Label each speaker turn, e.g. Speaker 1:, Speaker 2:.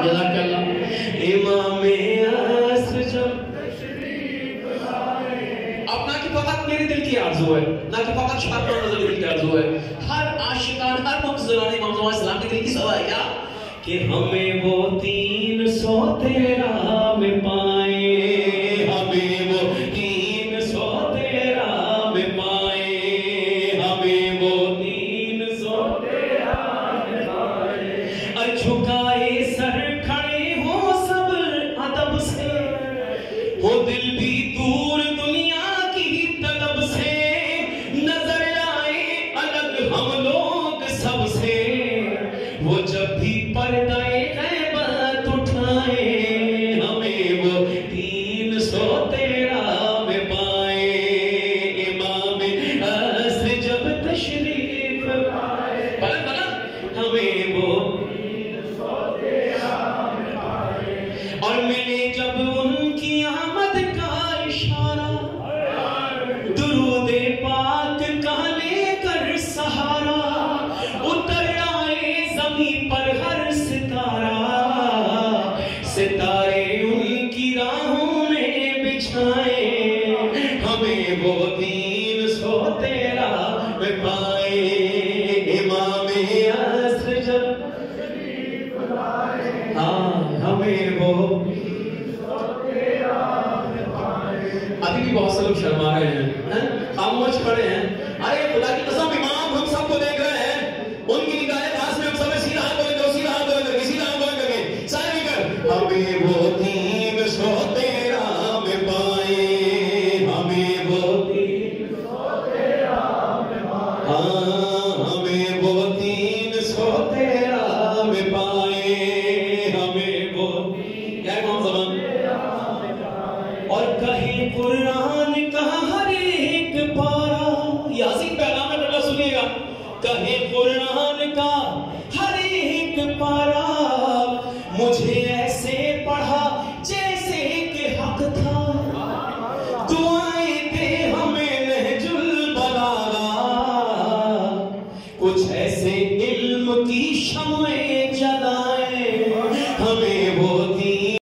Speaker 1: جزاک اللہ. امام عصر جب اب نہ کہ فقط میرے دل کی آرزو ہے، نہ کہ فقط شاعر نظر دل کی آرزو ہے، ہر عاشقان، ہر مقصدان امام زمان السلام کے دل کی سوا ہے کیا کہ ہمیں وہ 313 میں پائیں، ہمیں وہ 313 میں پائیں، ہمیں وہ 313 میں پائیں. اور جھکائے سر کھڑے ہو سب ادب سے، وہ دل بھی دور دنیا کی طلب سے، نظر آئے الگ ہم لوگ سب سے، وہ جب بھی پردہ غیبت اٹھائے، ہمیں وہ 313 میں پائیں. امام عصر جب تشریف لائے، بلند بلند، ہمیں وہ 313 میں پائیں. اور ملے جب ان کی آمد کا اشارہ، درود پاک کا لے کر سہارا، اتر آئے زمین پر ہر ستارہ، ستارے ان کی راہوں میں بچھائے، ہمیں وہ 313 میں پائیں. امام عصر جب تشریف لائے، ہاں ہمیں وہ 313 میں پائیں. ابھی بھی بہت سے لوگ شرما رہے ہیں، خاموش کھڑے ہیں. ارے خدا کی قسم امام ہم سب کو دیکھ رہے ہیں، ان کی نگاہ خاص میں ہم سب سیدھا ہاتھ بولیں گے، سیدھا ہاتھ بولیں گے، سیدھا ہاتھ بولیں گے، سارے مل کر ہمیں وہ 313 میں پائیں، ہمیں وہ 313 میں پائیں، ہاں ہمیں وہ 313 میں پائیں، ہمیں وہ کیا امام زمان. اور کہیں قرآن کا ہر ایک پارا، یہ عظیم پیغام ہے، اللہ سنیے گا. کہیں قرآن کا ہر ایک پارا، مجھے ایسے پڑھا جیسے کہ حق تھا، دعائیں دے ہمیں نہج البلاغہ، کچھ ایسے علم کی شمع